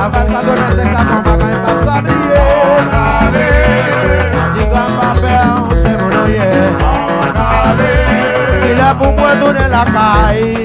Aval 85 ça s'en va quand même pas s'oublier. Si comme papa c'est mon oeil. Il a pour moi donner la caille.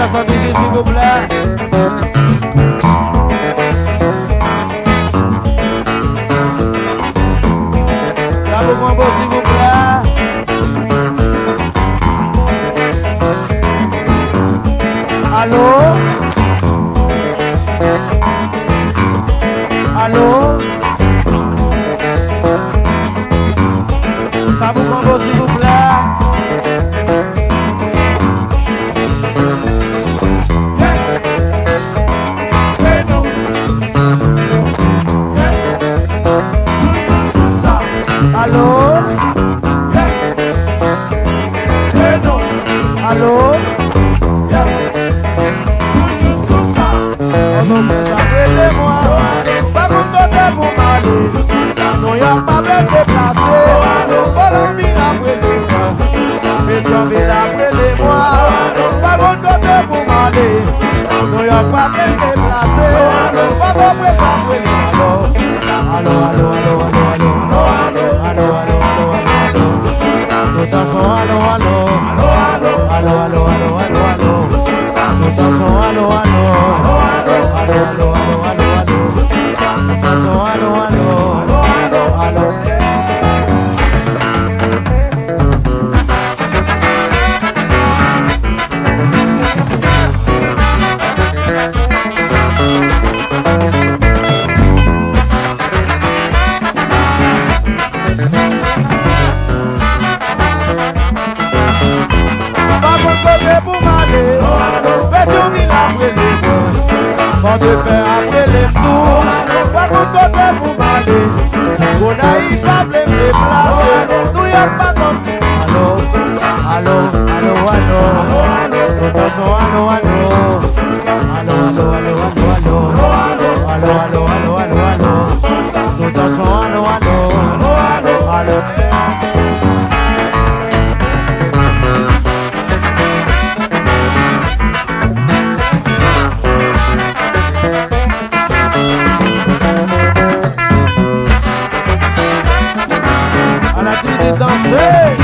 S'il vous plaît. Tabou Konpa, s'il vous plaît. Allô? Allô? Tabou Konpa, s'il vous plaît. Allô? Yes. C'est non. Allô? Yes. Toujours ça. On va s'appeler moi. Pas mon côté pour m'aller. New York pas bien déplacé. Colombie après les mois. Pétionville après les mois. Pas mon côté pour m'aller. New York pas bien déplacé. Pas mon presse après les mois. Allô, allô, allô, allô, allô. Allô, allô, allô, allô, nous dansons, allô, allô, allô, allô, allô, allô, allô, allô, nous dansons, allô, allô, allô, allô, allô, allô, allô, nous dansons, allô, allô, allô, allô. Quand de faire après les tours, pas mon côté pour m'aller. On a eu pas de me déplacer, nous y'a pas comme. Allô, allô, allô, allô, nous dansons, allô, allô, allô, allô, allô, allô, allô, allô, allô, allô, allô, allô, nous dansons, allô, allô, allô. Danser.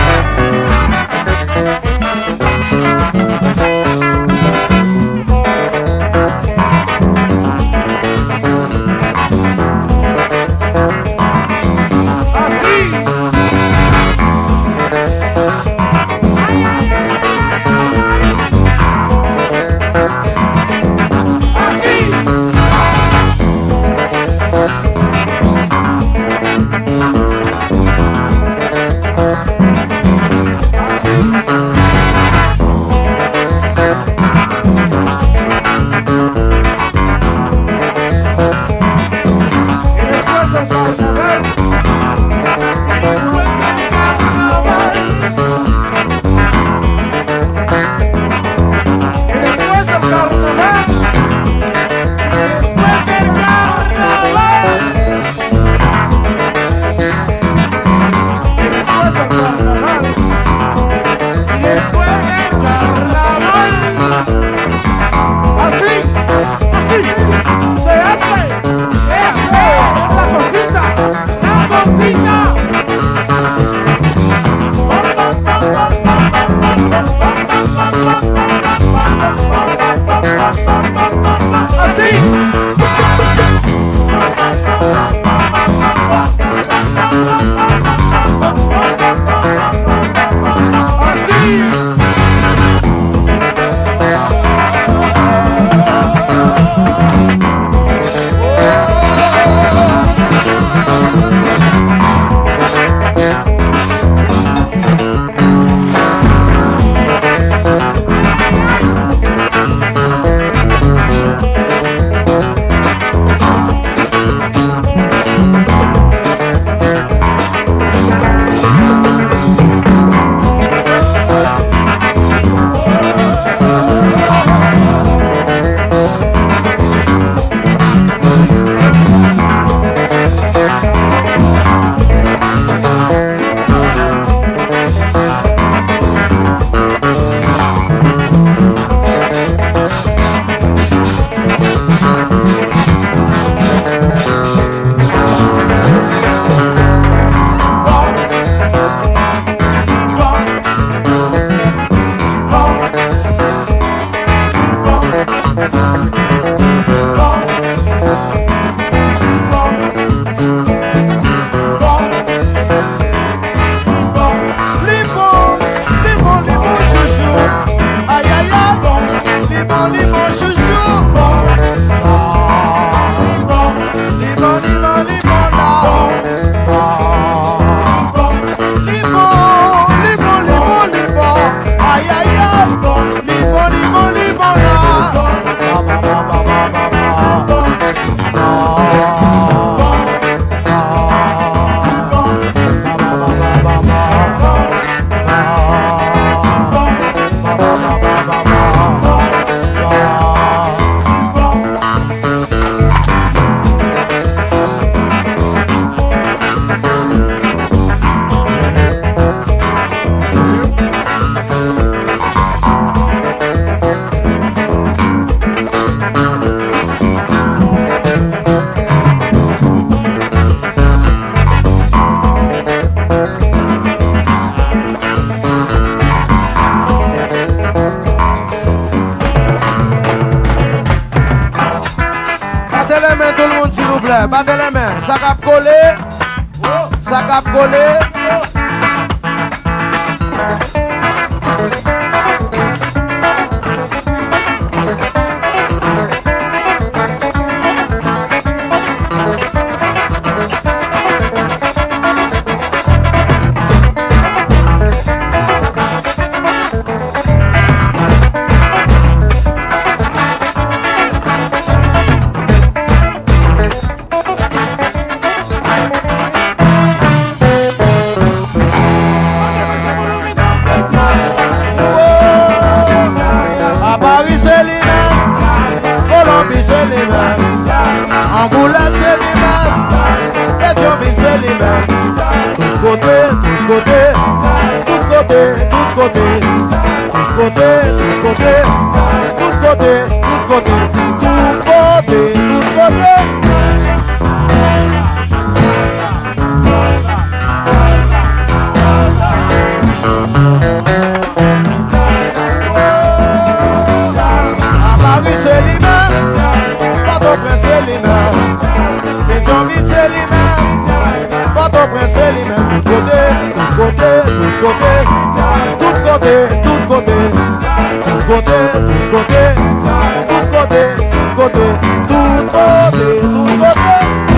Battez les mains. Ça cap collé. Ça cap collé. Angoulême c'est lui-même, Pétionville c'est lui-même. Tout côté, tout côté, tout côté, tout côté, tout côté, tout côté, tout côté, tout côté, tout côté, tout côté. À Paris c'est lui-même, Port-au-Prince c'est lui-même. Pétionville c'est lui-même, Port-au-Prince c'est lui-même. Tout côté, tout côté, tout côté, tout côté, tout côté, tout côté, tout côté, tout côté, tout côté, tout côté, tout côté.